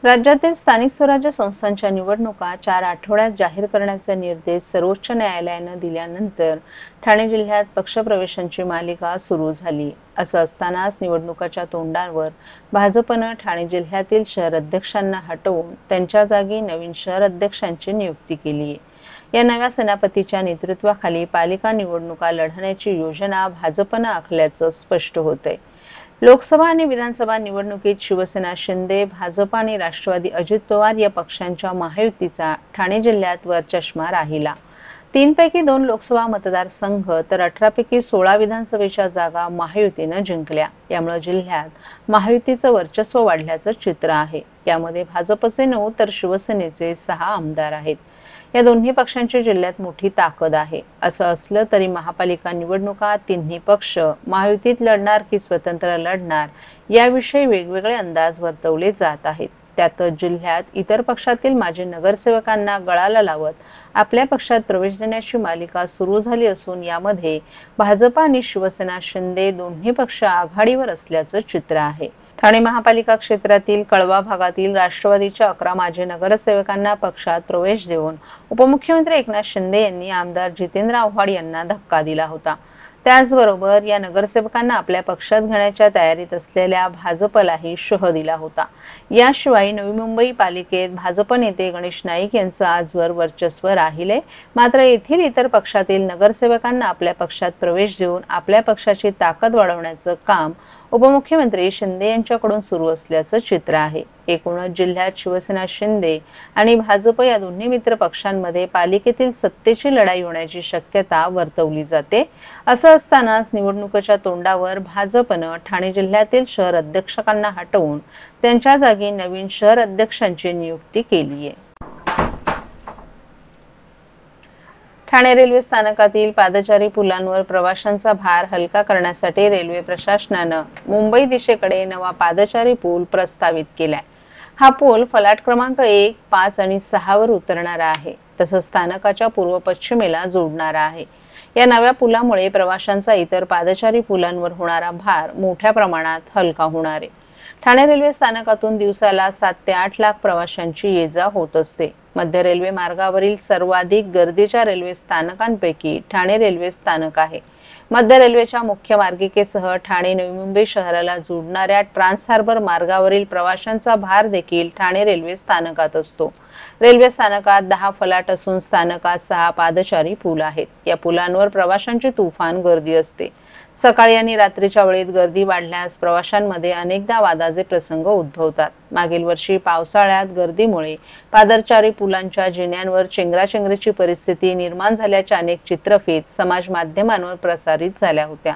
राज्यातील स्थानिक स्वराज्य संस्थांच्या निवडणुका 4 आठवड्यात जाहीर करण्याचे निर्देश सर्वोच्च न्यायालयाने दिल्यानंतर ठाणे जिल्ह्यात पक्षप्रवेशांची मालिका सुरू झाली। असं असतानाच निवडणुकाच्या तोंडावर भाजपने ठाणे जिल्ह्यातील शहर अध्यक्षांना हटवून त्यांच्या जागी नवीन शहर अध्यक्षांची नियुक्ती केली आहे। या नव्या सेनापतीच्या नेतृत्वाखाली पालिका निवडणुका लढवण्याची योजना भाजपने आखल्याचं स्पष्ट होतंय। लोकसभा आणि विधानसभा निवडणुकीत शिवसेना शिंदे, भाजप आणि राष्ट्रवादी अजित पवार या पक्षांच्या महायुतीचा ठाणे जिल्ह्यात वरचष्मा राहिला। 3 पैकी 2 लोकसभा मतदारसंघ तर 18 पैकी 16 विधानसभेच्या जागा महायुतीने जिंकल्या। यामुळे जिल्ह्यात महायुतीचं वर्चस्व वाढल्याचं चित्र आहे। यामध्ये भाजपचे 9 तर शिवसेनेचे 6 आमदार आहेत। या दोन्ही पक्षांची जिल्ह्यात मोठी ताकद आहे। असं असलं तरी महापालिका निवडणुका तिन्ही पक्ष महायुतीत लढणार की स्वतंत्र लढणार याविषयी वेगवेगळे अंदाज वर्तवले जात आहेत। त्यातच जिल्ह्यात इतर पक्षातील माजी नगरसेवकांना गळाला लावत आपल्या पक्षात प्रवेश देण्याची मालिका सुरू झाली असून यामध्ये भाजप आणि शिवसेना शिंदे दोन्ही पक्ष आघाडीवर असल्याचं चित्र आहे। ठाणे महापालिका क्षेत्रातील कळवा भागातील राष्ट्रवादीच्या 11 माजी नगरसेवकांना पक्षात प्रवेश देऊन उपमुख्यमंत्री एकनाथ शिंदे यांनी आमदार जितेंद्र आव्हाड यांना धक्का दिला होता। त्याचबरोबर या नगरसेवकांना आपल्या पक्षात घेण्याच्या तयारीत असलेल्या भाजपलाही शह दिला होता। याशिवाय नवी मुंबई पालिकेत भाजप नेते गणेश नाईक यांचं आजवर वर्चस्व राहिले। मात्र येथील इतर पक्षातील नगरसेवकांना आपल्या पक्षात प्रवेश देऊन आपल्या पक्षाची ताकद वाढवण्याचं काम उपमुख्यमंत्री शिंदे यांच्याकडून सुरू असल्याचं चित्र आहे। एकूणच जिल्ह्यात शिवसेना शिंदे आणि भाजप या दोन्ही मित्र पक्षांमध्ये पालिकेतील सत्तेची लढाई होण्याची शक्यता वर्तवली जाते। असं असतानाच निवडणुकीच्या तोंडावर भाजपने ठाणे जिल्ह्यातील शहर अध्यक्षांना हटवून त्यांच्या जागी नवीन शहर अध्यक्षांची नियुक्ती केली आहे। ठाणे रेल्वे स्थानकातील पादचारी पुलांवर प्रवाशांचा भार हलका करण्यासाठी रेल्वे प्रशासनाने मुंबई दिशेकडे नवा पादचारी पूल प्रस्तावित केलाय। हा पूल फलाट क्रमांक 1, 5 आणि 6 वर उतरणारा आहे। तसंच स्थानकाच्या पूर्व पश्चिमेला जोडणारा आहे। या नव्या पुलामुळे प्रवाशांचा इतर पादचारी पुलांवर होणारा भार मोठ्या प्रमाणात हलका होणार आहे। ठाणे रेल्वे स्थानकातून दिवसाला 7 ते 8 लाख प्रवाशांची ये-जा होत असते। मध्य रेल्वे मार्गावरील सर्वाधिक गर्दीच्या रेल्वे स्थानकांपैकी ठाणे रेल्वे स्थानक आहे। मध्य रेल्वेच्या मुख्य मार्गिकेसह ठाणे नवी मुंबई शहराला जोडणाऱ्या ट्रान्स हार्बर मार्गावरील प्रवाशांचा भार देखील ठाणे रेल्वे स्थानकात असतो। रेल्वे स्थानकात 10 फलाट असून स्थानकात 6 पादचारी पूल आहेत। या पुलांवर प्रवाशांची तुफान गर्दी असते। सकाळी आणि रात्रीच्या वेळेत गर्दी वाढल्यास प्रवाशांमध्ये अनेकदा वादाचे प्रसंग उद्भवतात। मागील वर्षी पावसाळ्यात गर्दीमुळे पादचारी पुलांच्या जिन्यांवर चेंगराचेंगरीची परिस्थिती निर्माण झाल्याच्या अनेक चित्रफित समाज माध्यमांवर प्रसारित झाल्या होत्या।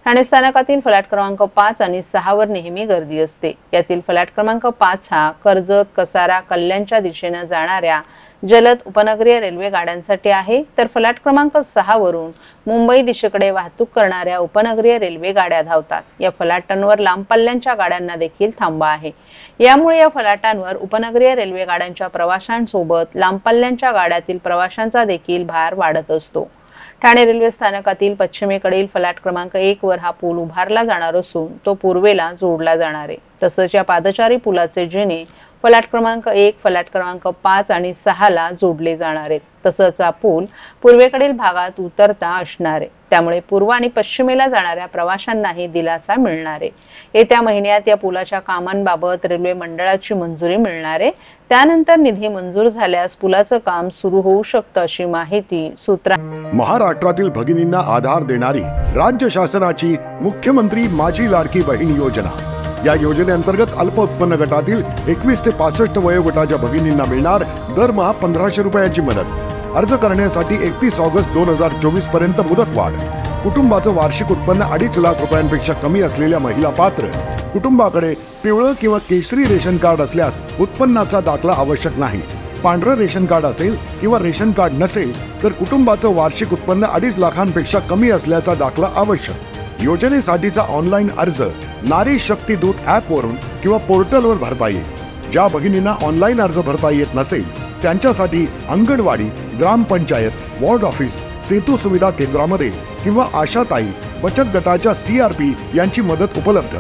ठाणे स्थानकातील फलाट क्रमांक 5 आणि 6 वर नेहमी गर्दी असते। यातील फलाट क्रमांक 5 हा कर्जत, कसारा, कल्याणच्या दिशेने जाणाऱ्या जलद उपनगरीय रेल्वे गाड्यांसाठी आहे, तर फलाट क्रमांक 6 वरून मुंबई दिशेकडे वाहतूक करणाऱ्या उपनगरीय रेल्वे गाड्या धावतात। या फलाटांवर लांब पल्ल्याच्या गाड्यांना देखील थांबा आहे। यामुळे या फलाटांवर उपनगरीय रेल्वे गाड्यांच्या प्रवाशांसोबत लांब पल्ल्याच्या गाड्यातील प्रवाशांचा देखील भार वाढत असतो। ठाणे रेल्वे स्थानकातील पश्चिमेकडील फलाट क्रमांक 1 वर हा पूल उभारला जाणार असून तो पूर्वेला जोडला जाणार आहे। तसंच या पादचारी पुलाचे जिने फलाट क्रमांक 1, फलाट क्रमांक 5 आणि 6 ला जोडले जाणार आहेत। तसंच हा पूल पूर्वेकडील भागात उतरता असणार आहे। त्यामुळे पूर्व आणि पश्चिमेला जाणाऱ्या प्रवाशांनाही दिलासा मिळणार आहे। येत्या महिन्यात या पुलाच्या कामांबाबत रेल्वे मंडळाची मंजुरी मिळणार आहे। त्यानंतर निधी मंजूर झाल्यास पुलाचं काम सुरू होऊ शकतं अशी माहिती महाराष्ट्रातील भगिनींना आधार देणारी राज्य शासनाची मुख्यमंत्री माझी लाडकी बहीण योजना। या योजनेअंतर्गत अल्प उत्पन्न गटातील 21 ते 65 वयोगटाच्या भगिनींना मिळणार दरमहा 1500 रुपयाची मदत। अर्ज करण्यासाठी 31 ऑगस्ट 2024 पर्यंत मुदतवाढ। कुटुंबाचं वार्षिक उत्पन्न 2.5 लाख रुपयांपेक्षा कमी असलेल्या महिला पात्र। कुटुंबाकडे पिवळं किंवा केशरी रेशन कार्ड असल्यास उत्पन्नाचा दाखला आवश्यक नाही। पांढरं रेशन कार्ड असेल किंवा रेशन कार्ड नसेल तर कुटुंबाचं वार्षिक उत्पन्न 2.5 लाखांपेक्षा कमी असल्याचा दाखला आवश्यक। योजनेसाठीचा ऑनलाईन अर्ज नारी शक्ती दूत ॲप वरून किंवा पोर्टलवर भरता येईल। ज्या भगिनींना ऑनलाईन अर्ज भरता येत नसेल त्यांच्यासाठी अंगणवाडी, ग्रामपंचायत, वॉर्ड ऑफिस, सेतू सुविधा केंद्रामध्ये किंवा आशाताई बचत गटाच्या CRP यांची मदत उपलब्ध।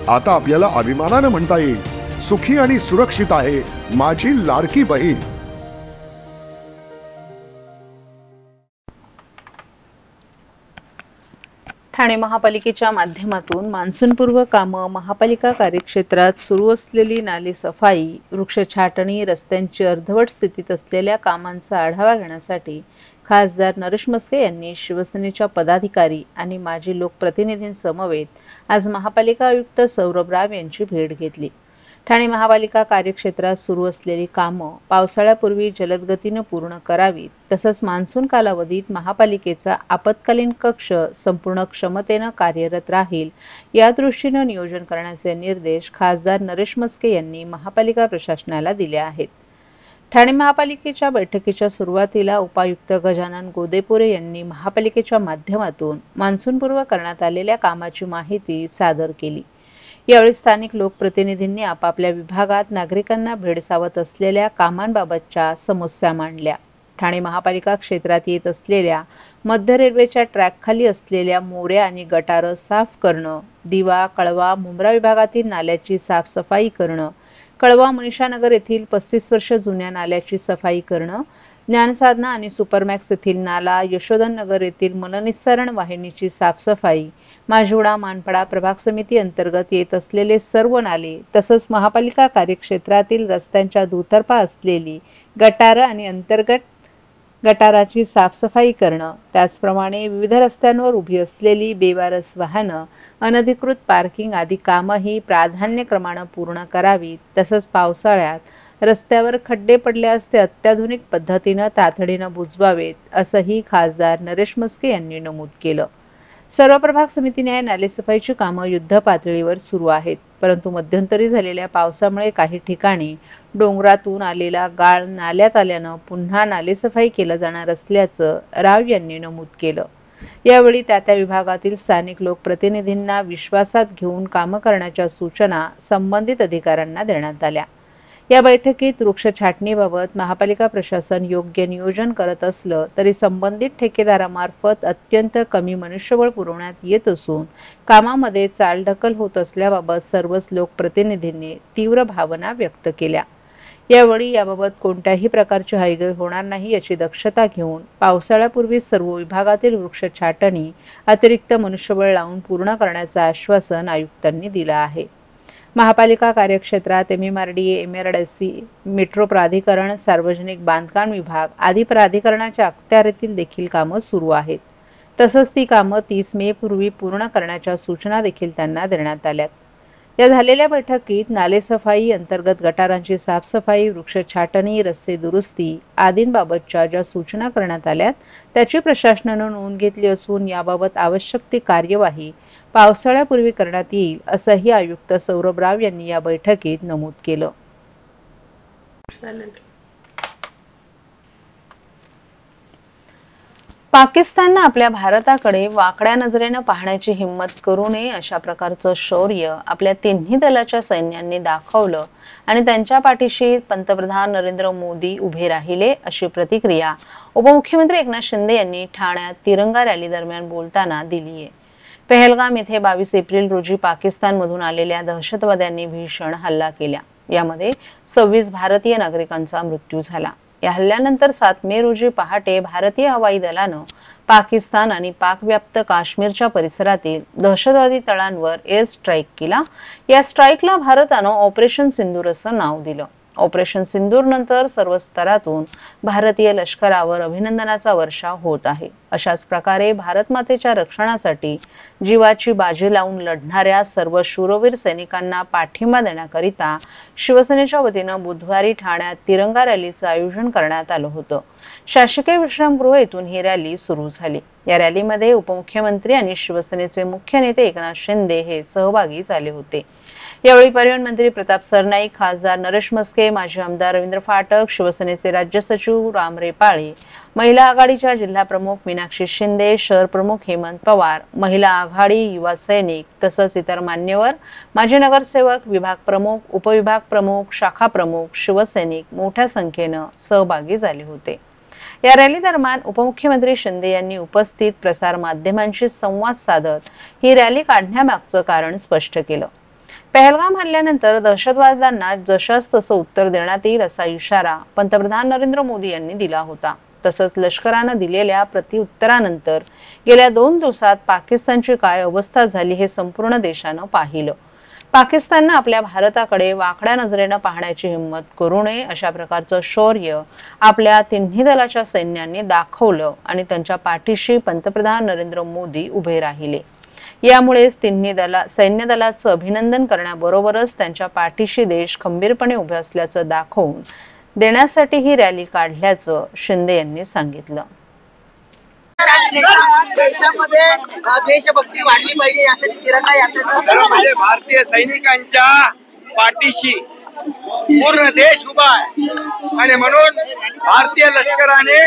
आता आपल्याला अभिमानाने म्हणता येईल सुखी आणि सुरक्षित आहे माझी लाडकी बहीण. ठाणे महापालिकेच्या माध्यमातून मान्सूनपूर्व कामं, महापालिका कार्यक्षेत्रात सुरू असलेली नाली सफाई, वृक्ष छाटणी, रस्त्यांची अर्धवट स्थितीत असलेल्या कामांचा आढावा घेण्यासाठी खासदार नरेश म्हस्के यांनी शिवसेनेच्या पदाधिकारी आणि माजी लोकप्रतिनिधींसमवेत आज महापालिका आयुक्त सौरभ राव यांची भेट घेतली. ठाणे महापालिका कार्यक्षेत्रात सुरू असलेली कामं पावसाळ्यापूर्वी जलद गतीने पूर्ण करावीत, तसंच मान्सून कालावधीत महापालिकेचा आपत्कालीन कक्ष संपूर्ण क्षमतेने कार्यरत राहील या दृष्टीने नियोजन करण्याचे निर्देश खासदार नरेश म्हस्के यांनी महापालिका प्रशासनाला दिले आहेत. ठाणे महापालिकेच्या बैठकीच्या सुरुवातीला उपायुक्त गजानन गोदेपुरे यांनी महापालिकेच्या माध्यमातून मान्सूनपूर्व करण्यात आलेल्या कामाची माहिती सादर केली. यावेळी स्थानिक लोकप्रतिनिधींनी आपापल्या विभागात नागरिकांना भेडसावत असलेल्या कामांबाबतच्या समस्या मांडल्या. ठाणे महापालिका क्षेत्रात येत असलेल्या मध्य रेल्वेच्या ट्रॅकखाली असलेल्या मोऱ्या आणि गटारं साफ करणं, दिवा, कळवा, मुंब्रा विभागातील नाल्याची साफसफाई करणं, कळवा मनीषानगर येथील 35 वर्ष जुन्या नाल्याची सफाई करणं, ज्ञानसाधना आणि सुपरमॅक्स येथील नाला, यशोधन नगर येथील मलनिस्सारण वाहिनीची साफसफाई, माजिवडा मानपाडा प्रभाग समिती अंतर्गत येत असलेले सर्व नाले, तसंच महापालिका कार्यक्षेत्रातील रस्त्यांच्या दुतर्फा असलेली गटारं आणि अंतर्गत गटाराची साफसफाई करणं, त्याचप्रमाणे विविध रस्त्यांवर उभी असलेली बेवारस वाहनं, अनधिकृत पार्किंग आदी कामंही प्राधान्यक्रमाने पूर्ण करावीत. तसंच पावसाळ्यात रस्त्यावर खड्डे पडल्यास ते अत्याधुनिक पद्धतीने तातडीने बुजवावेत, असंही खासदार नरेश म्हस्के यांनी नमूद केलं. सर्व प्रभाग समितीने नालेसफाईची कामं युद्धपातळीवर सुरू आहेत, परंतु मध्यंतरी झालेल्या पावसामुळे काही ठिकाणी डोंगरातून आलेला गाळ नाल्यात आल्यानं पुन्हा नालेसफाई केलं जाणार असल्याचं राव यांनी नमूद केलं. यावेळी त्या विभागातील स्थानिक लोकप्रतिनिधींना विश्वासात घेऊन कामं करण्याच्या सूचना संबंधित अधिकाऱ्यांना देण्यात आल्या. या बैठकीत वृक्ष छाटणीबाबत महापालिका प्रशासन योग्य नियोजन करत असलं तरी संबंधित ठेकेदारामार्फत अत्यंत कमी मनुष्यबळ पुरवण्यात येत असून कामामध्ये चालढकल होत असल्याबाबत सर्वच लोकप्रतिनिधींनी तीव्र भावना व्यक्त केल्या. यावेळी याबाबत कोणत्याही प्रकारची हयगय होणार नाही याची दक्षता घेऊन पावसाळ्यापूर्वी सर्व विभागातील वृक्ष छाटणी अतिरिक्त मनुष्यबळ लावून पूर्ण करण्याचं आश्वासन आयुक्तांनी दिलं आहे. महापालिका कार्यक्षेत्रात MMRDA, MRDC, मेट्रो प्राधिकरण, सार्वजनिक बांधकाम विभाग आदी प्राधिकरणाच्या अखत्यारीतील देखील कामं सुरू आहेत. तसंच ती कामं 30 मे पूर्वी पूर्ण करण्याच्या सूचना देखील त्यांना देण्यात आल्यात. या झालेल्या बैठकीत नालेसफाई, अंतर्गत गटारांची साफसफाई, वृक्ष छाटणी, रस्ते दुरुस्ती आदींबाबतच्या ज्या सूचना करण्यात आल्यात त्याची प्रशासनानं नोंद घेतली असून याबाबत आवश्यक ती कार्यवाही पावसाळ्यापूर्वी करण्यात येईल, असंही आयुक्त सौरभ राव यांनी या बैठकीत नमूद केलं. पाकिस्ताननं आपल्या भारताकडे वाकड्या नजरेनं पाहण्याची हिंमत करू नये अशा प्रकारचं शौर्य आपल्या तिन्ही दलाच्या सैन्यांनी दाखवलं आणि त्यांच्या पाठीशी पंतप्रधान नरेंद्र मोदी उभे राहिले, अशी प्रतिक्रिया उपमुख्यमंत्री एकनाथ शिंदे यांनी ठाण्यात तिरंगा रॅली दरम्यान बोलताना दिली आहे. पहलगाम येथे 22 एप्रिल रोजी पाकिस्तानमधून आलेल्या दहशतवाद्यांनी भीषण हल्ला केला. यामध्ये 26 भारतीय नागरिकांचा मृत्यू झाला. या हल्ल्यानंतर 7 मे रोजी पहाटे भारतीय हवाई दलानं पाकिस्तान आणि पाकव्याप्त काश्मीरच्या परिसरातील दहशतवादी तळांवर एअर स्ट्राईक केला. या स्ट्राईकला भारतानं ऑपरेशन सिंदूर असं नाव दिलं. ऑपरेशन सिंदूर नंतर सर्व स्तरातून भारतीय लष्करावर अभिनंदनाचा वर्षाव होत आहे. अशाच प्रकारे भारत मातेच्या रक्षणासाठी जीवाची बाजी लावून लढणाऱ्या सर्व शूरवीर सैनिकांना पाठिंबा देण्याकरिता शिवसेनेच्या वतीनं बुधवारी ठाण्यात तिरंगा रॅलीचं आयोजन करण्यात आलं होतं. शासकीय विश्रामगृह येथून ही रॅली सुरू झाली. या रॅलीमध्ये उपमुख्यमंत्री आणि शिवसेनेचे मुख्य नेते एकनाथ शिंदे हे सहभागी झाले होते. यावेळी परिवहन मंत्री प्रताप सरनाईक, खासदार नरेश म्हस्के, माजी आमदार रवींद्र फाटक, शिवसेनेचे राज्य सचिव राम रेपाळे, महिला आघाडीच्या जिल्हा प्रमुख मीनाक्षी शिंदे, शहर प्रमुख हेमंत पवार, महिला आघाडी, युवा सैनिक तसंच इतर मान्यवर, माजी नगरसेवक, विभाग प्रमुख, उपविभाग प्रमुख, शाखा प्रमुख, शिवसैनिक मोठ्या संख्येनं सहभागी झाले होते. या रॅली दरम्यान उपमुख्यमंत्री शिंदे यांनी उपस्थित प्रसार माध्यमांशी संवाद साधत ही रॅली काढण्यामागचं कारण स्पष्ट केलं. पहलगाम हल्ल्यानंतर दहशतवाद्यांना जशास तसं उत्तर देण्यात येईल असा इशारा पंतप्रधान नरेंद्र मोदी यांनी दिला होता। तसंच लष्करानं दिलेल्या प्रत्युत्तरानंतर गेल्या 2 दिवसात पाकिस्तानची काय अवस्था झाली हे संपूर्ण देशानं पाहिलं। पाकिस्ताननं आपल्या भारताकडे वाकड्या नजरेनं पाहण्याची हिंमत करू नये अशा प्रकारचं शौर्य आपल्या तिन्ही दलाच्या सैन्यांनी दाखवलं आणि त्यांच्या पाठीशी पंतप्रधान नरेंद्र मोदी उभे राहिले। यामुळेच तिन्ही सैन्य दलाचं अभिनंदन करण्याबरोबरच त्यांच्या पाठीशी देश खंबीरपणे उभे असल्याचं दाखवून देण्यासाठी ही रॅली काढल्याचं शिंदे यांनी सांगितलं। देशामध्ये देशभक्ती वाढली पाहिजे यासाठी तिरंगा यात्रा म्हणजे भारतीय सैनिकांच्या पाठीशी पूर्ण देश उभा आहे आणि म्हणून भारतीय लष्कराने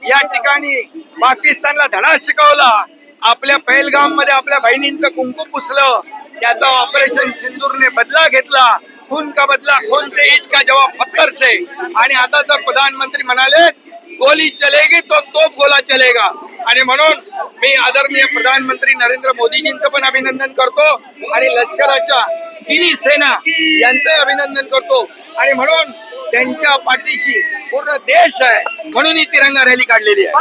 या ठिकाणी पाकिस्तानला धडा शिकवला। आपल्या पहलगाम मध्ये आपल्या बहिणींचं कुंकू पुसलं, त्याचा ऑपरेशन सिंदूरने बदला घेतला। खून का बदला खून से, ईद का जवाब पत्थर से। आणि आता तर प्रधानमंत्री म्हणाले गोली चलेगी तो तोप गोला चलेगा। आणि म्हणून मी आदरणीय प्रधानमंत्री नरेंद्र मोदीजींचं पण अभिनंदन करतो आणि लष्कराच्या तिन्ही सेना यांचं अभिनंदन करतो आणि म्हणून त्यांच्या पाठीशी पूर्ण देश आहे म्हणून ही तिरंगा रॅली काढलेली आहे।